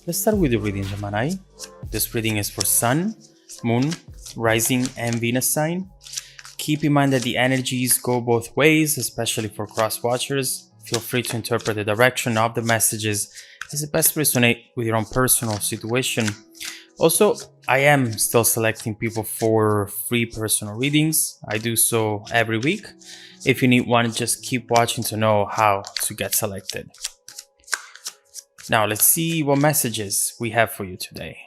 Let's start with the reading, Gemini. This reading is for Sun, Moon, Rising, and Venus sign. Keep in mind that the energies go both ways, especially for cross-watchers. Feel free to interpret the direction of the messages as it best resonate with your own personal situation. Also, I am still selecting people for free personal readings. I do so every week. If you need one, just keep watching to know how to get selected. Now, let's see what messages we have for you today.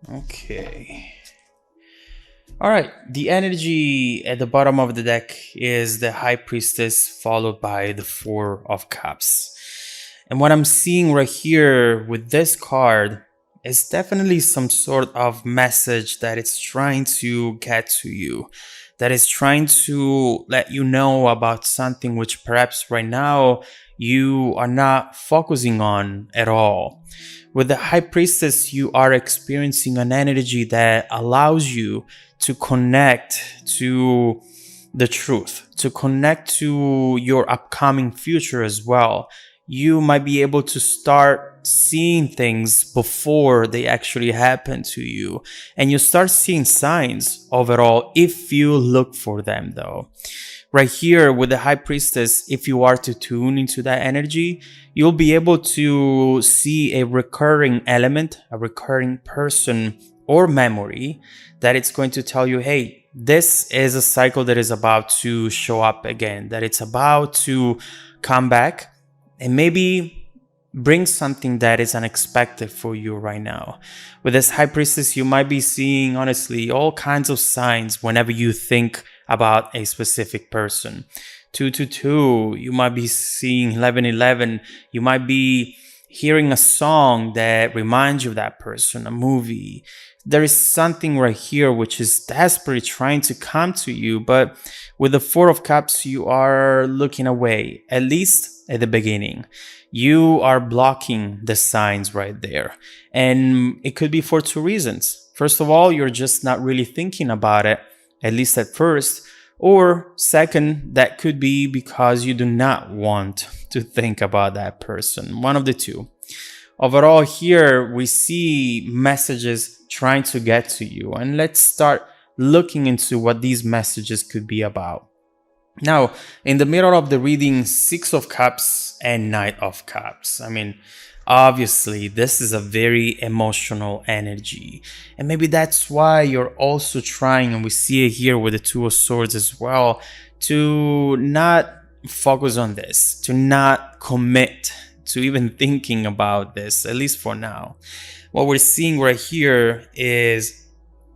Okay. All right. The energy at the bottom of the deck is the High Priestess, followed by the Four of Cups. And what I'm seeing right here with this card is definitely some sort of message that it's trying to get to you, that is trying to let you know about something which perhaps right now you are not focusing on at all. With the High Priestess, you are experiencing an energy that allows you to connect to the truth, to connect to your upcoming future as well. You might be able to start seeing things before they actually happen to you. And you start seeing signs overall if you look for them though. Right here with the High Priestess, if you are to tune into that energy, you'll be able to see a recurring element, a recurring person or memory that it's going to tell you, hey, this is a cycle that is about to show up again, that it's about to come back and maybe bring something that is unexpected for you right now. With this High Priestess, you might be seeing, honestly, all kinds of signs whenever you think about a specific person. 222, you might be seeing 1111, you might be hearing a song that reminds you of that person, a movie. There is something right here which is desperately trying to come to you, but with the Four of Cups, you are looking away, at least at the beginning. You are blocking the signs right there. And it could be for two reasons. First of all, you're just not really thinking about it, at least at first. Or second, that could be because you do not want to think about that person. One of the two. Overall, here we see messages trying to get to you. And let's start looking into what these messages could be about. Now, in the middle of the reading, Six of Cups and Knight of Cups. I mean, obviously, this is a very emotional energy. And maybe that's why you're also trying, and we see it here with the Two of Swords as well, to not focus on this, to not commit to even thinking about this, at least for now. What we're seeing right here is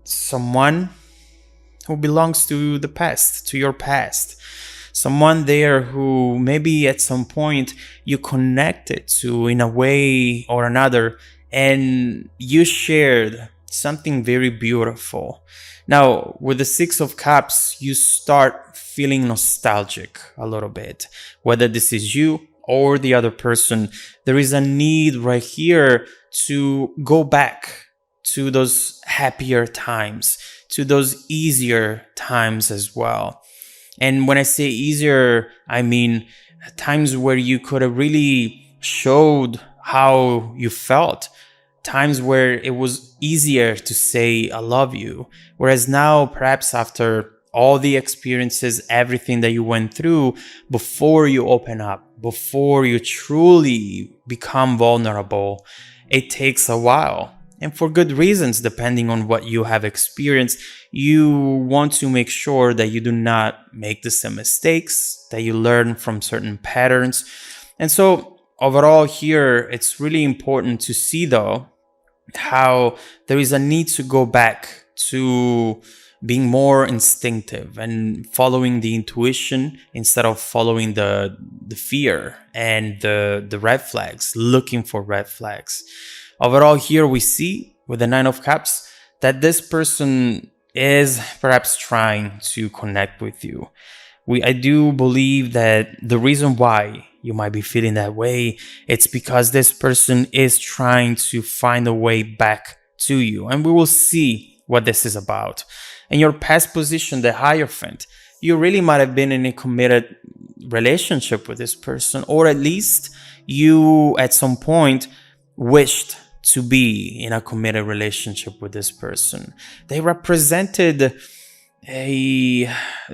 someone who belongs to the past, to your past. Someone there who maybe at some point you connected to in a way or another, and you shared something very beautiful. Now, with the Six of Cups, you start feeling nostalgic a little bit. Whether this is you or the other person, there is a need right here to go back to those happier times, to those easier times as well. And when I say easier, I mean times where you could have really showed how you felt, times where it was easier to say I love you. Whereas now, perhaps after all the experiences, everything that you went through, before you open up, before you truly become vulnerable, it takes a while. And for good reasons, depending on what you have experienced, you want to make sure that you do not make the same mistakes, that you learn from certain patterns. And so overall here, it's really important to see though, how there is a need to go back to being more instinctive and following the intuition instead of following the fear and the red flags, looking for red flags. Overall here we see with the Nine of Cups that this person is perhaps trying to connect with you. I do believe that the reason why you might be feeling that way, it's because this person is trying to find a way back to you. And we will see what this is about. In your past position, the Hierophant, you really might have been in a committed relationship with this person, or at least you at some point wished to be in a committed relationship with this person. They represented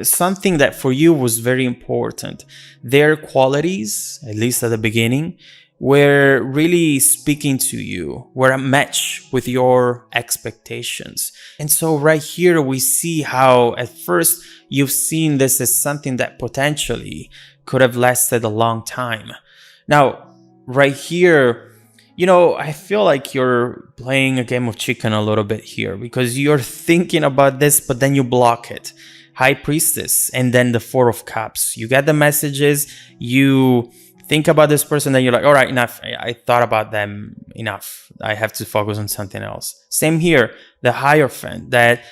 something that for you was very important. Their qualities, at least at the beginning, were really speaking to you, were a match with your expectations. And so right here we see how at first you've seen this as something that potentially could have lasted a long time. Now, right here, I feel like you're playing a game of chicken a little bit here, because you're thinking about this, but then you block it. High Priestess, and then the Four of Cups. You get the messages, you think about this person, then you're like, all right, enough. I thought about them enough. I have to focus on something else. Same here, the Hierophant, that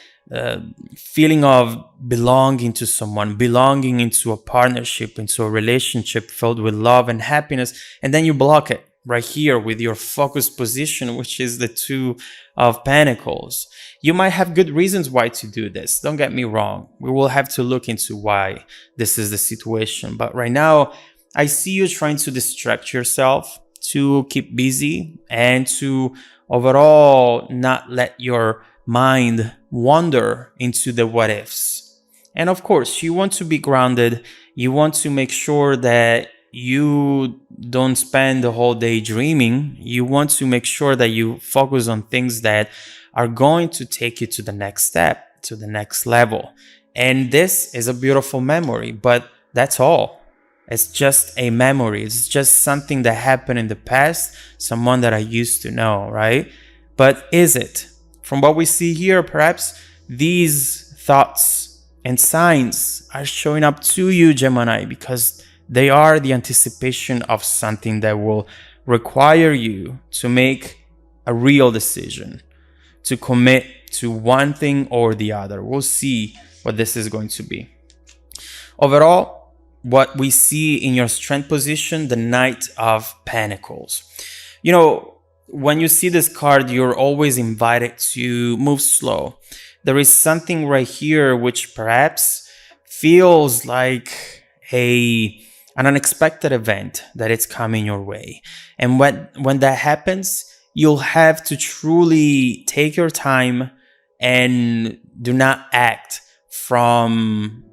feeling of belonging to someone, belonging into a partnership, into a relationship filled with love and happiness, and then you block it right here with your focused position, which is the Two of Pentacles. You might have good reasons why to do this. Don't get me wrong. We will have to look into why this is the situation. But right now, I see you trying to distract yourself, to keep busy, and to overall not let your mind wander into the what ifs. And of course, you want to be grounded. You want to make sure that you don't spend the whole day dreaming. You want to make sure that you focus on things that are going to take you to the next step, to the next level. And this is a beautiful memory, but that's all. It's just a memory. It's just something that happened in the past, someone that I used to know, right? But is it? From what we see here, perhaps these thoughts and signs are showing up to you, Gemini, because they are the anticipation of something that will require you to make a real decision, to commit to one thing or the other. We'll see what this is going to be. Overall, what we see in your strength position, the Knight of Pentacles. When you see this card, you're always invited to move slow. There is something right here which perhaps feels like an unexpected event that it's coming your way. And when that happens, you'll have to truly take your time and do not act from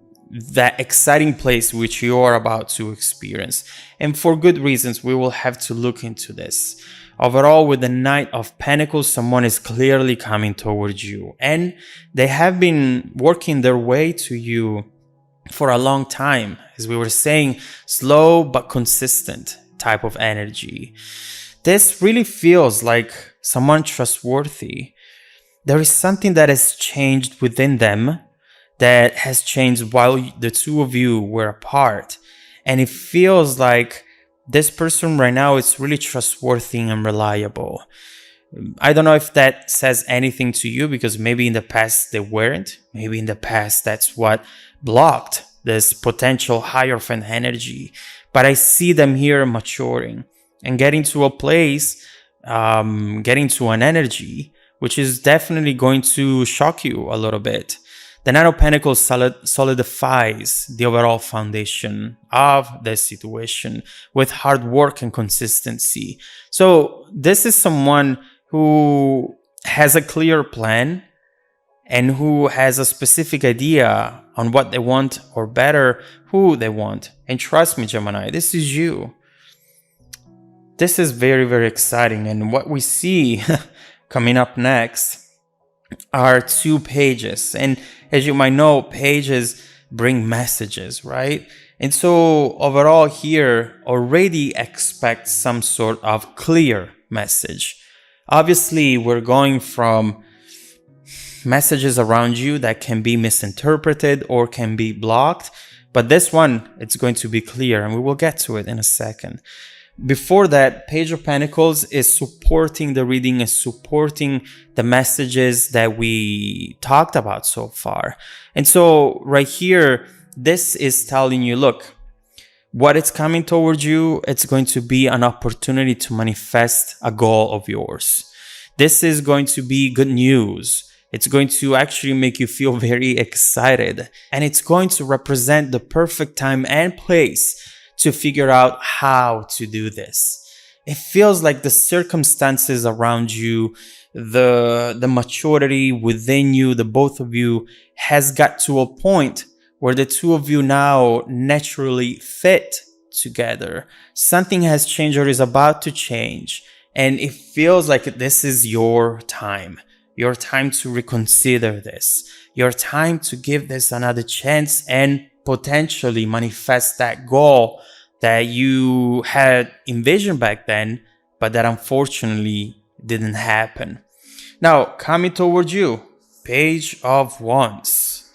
that exciting place which you are about to experience. And for good reasons, we will have to look into this. Overall, with the Knight of Pentacles, someone is clearly coming towards you, and they have been working their way to you for a long time. As we were saying, slow but consistent type of energy. This really feels like someone trustworthy. There is something that has changed within them, that has changed while the two of you were apart. And it feels like this person right now is really trustworthy and reliable. I don't know if that says anything to you, because maybe in the past they weren't. Maybe in the past that's what blocked this potential Hierophant energy. But I see them here maturing and getting to a place, getting to an energy, which is definitely going to shock you a little bit. The Knight of Pentacles solidifies the overall foundation of this situation with hard work and consistency. So this is someone who has a clear plan and who has a specific idea on what they want, or better, who they want. And trust me, Gemini, this is you. This is very, very exciting. And what we see coming up next are two pages. And as you might know, pages bring messages, right? And so overall here, already expect some sort of clear message. Obviously, we're going from messages around you that can be misinterpreted or can be blocked, but this one, it's going to be clear, and we will get to it in a second. Before that, Page of Pentacles is supporting the reading, is supporting the messages that we talked about so far. And so right here, this is telling you, look, What it's coming towards you, it's going to be an opportunity to manifest a goal of yours. This is going to be good news. It's going to actually make you feel very excited, and it's going to represent the perfect time and place to figure out how to do this. It feels like the circumstances around you, the maturity within you, the both of you has got to a point where the two of you now naturally fit together. Something has changed or is about to change, and it feels like this is your time to reconsider this, your time to give this another chance and potentially manifest that goal that you had envisioned back then, but that unfortunately didn't happen. Now, coming towards you, Page of Wands.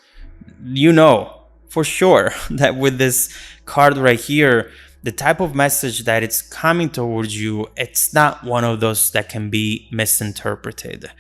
You know for sure that with this card right here, the type of message that it's coming towards you, it's not one of those that can be misinterpreted.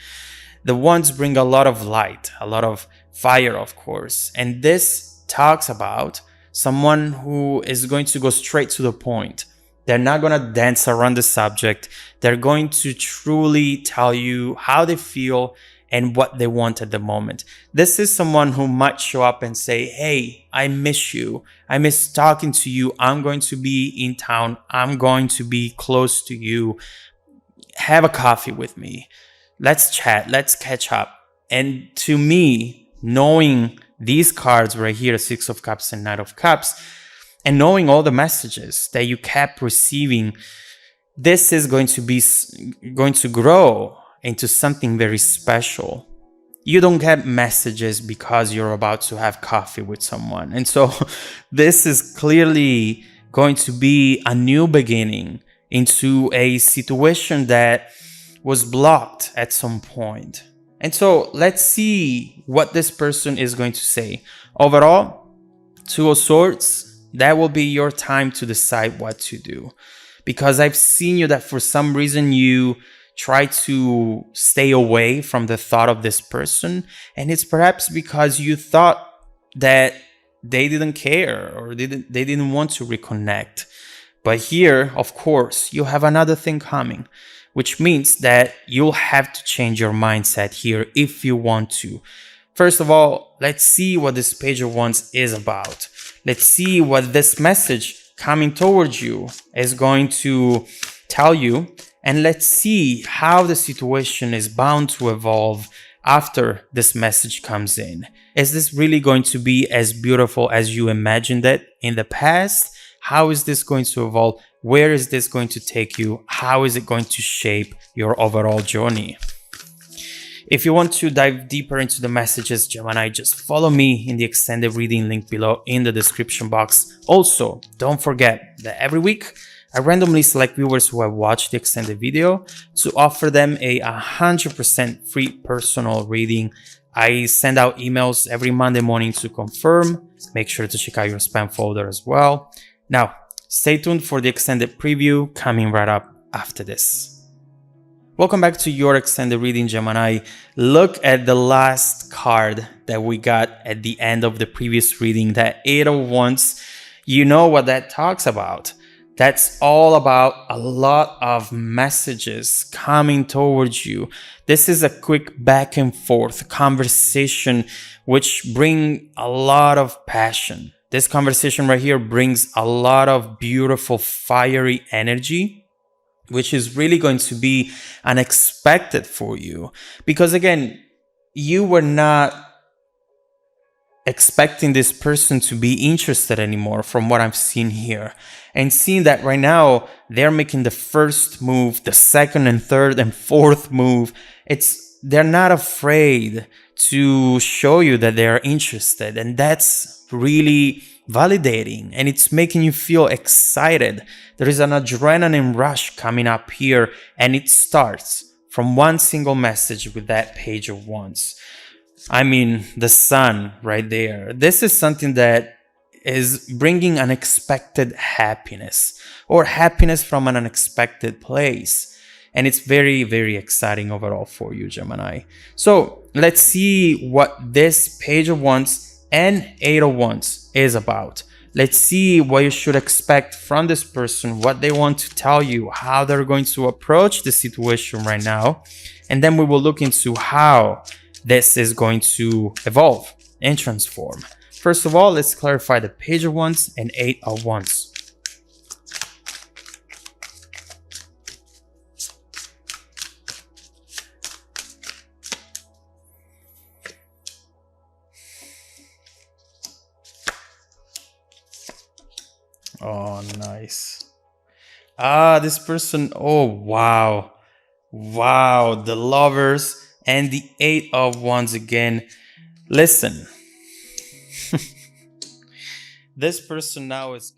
The Wands bring a lot of light, a lot of fire, of course, and this talks about someone who is going to go straight to the point. They're not going to dance around the subject. They're going to truly tell you how they feel and what they want at the moment. This is someone who might show up and say, hey, I miss you. I miss talking to you. I'm going to be in town. I'm going to be close to you. Have a coffee with me. Let's chat. Let's catch up. And to me, knowing these cards right here, Six of Cups and Knight of Cups, and knowing all the messages that you kept receiving, this is going to grow into something very special. You don't get messages because you're about to have coffee with someone. And so this is clearly going to be a new beginning into a situation that was blocked at some point. And so let's see what this person is going to say. Overall, Two of Swords, that will be your time to decide what to do. Because I've seen you that for some reason you try to stay away from the thought of this person. And it's perhaps because you thought that they didn't care or they didn't want to reconnect. But here, of course, you have another thing coming, which means that you'll have to change your mindset here if you want to. First of all, let's see what this Page of Wands is about. Let's see what this message coming towards you is going to tell you. And let's see how the situation is bound to evolve after this message comes in. Is this really going to be as beautiful as you imagined it in the past? How is this going to evolve? Where is this going to take you? How is it going to shape your overall journey? If you want to dive deeper into the messages, Gemini, just follow me in the extended reading link below in the description box. Also, don't forget that every week, I randomly select viewers who have watched the extended video to offer them a 100% free personal reading. I send out emails every Monday morning to confirm. Make sure to check out your spam folder as well. Now, stay tuned for the extended preview coming right up after this. Welcome back to your extended reading, Gemini. Look at the last card that we got at the end of the previous reading, that Eight of Wands. You know what that talks about. That's all about a lot of messages coming towards you. This is a quick back and forth conversation which bring a lot of passion. This conversation right here brings a lot of beautiful fiery energy, which is really going to be unexpected for you. Because again, you were not expecting this person to be interested anymore from what I've seen here. And seeing that right now, they're making the first move, the second and third and fourth move. They're not afraid to show you that they're interested. And that's really validating, and it's making you feel excited. There is an adrenaline rush coming up here, and it starts from one single message with that Page of Wands. I mean, the sun right there. This is something that is bringing unexpected happiness, or happiness from an unexpected place. And it's very, very exciting overall for you, Gemini. So let's see what this Page of Wands and Eight of Wands is about. Let's see what you should expect from this person, what they want to tell you, how they're going to approach the situation right now. And then we will look into how this is going to evolve and transform. First of all, let's clarify the Page of Wands and Eight of Wands. Oh, nice. This person, oh, wow. Wow, the Lovers and the Eight of Wands again. Listen, this person now is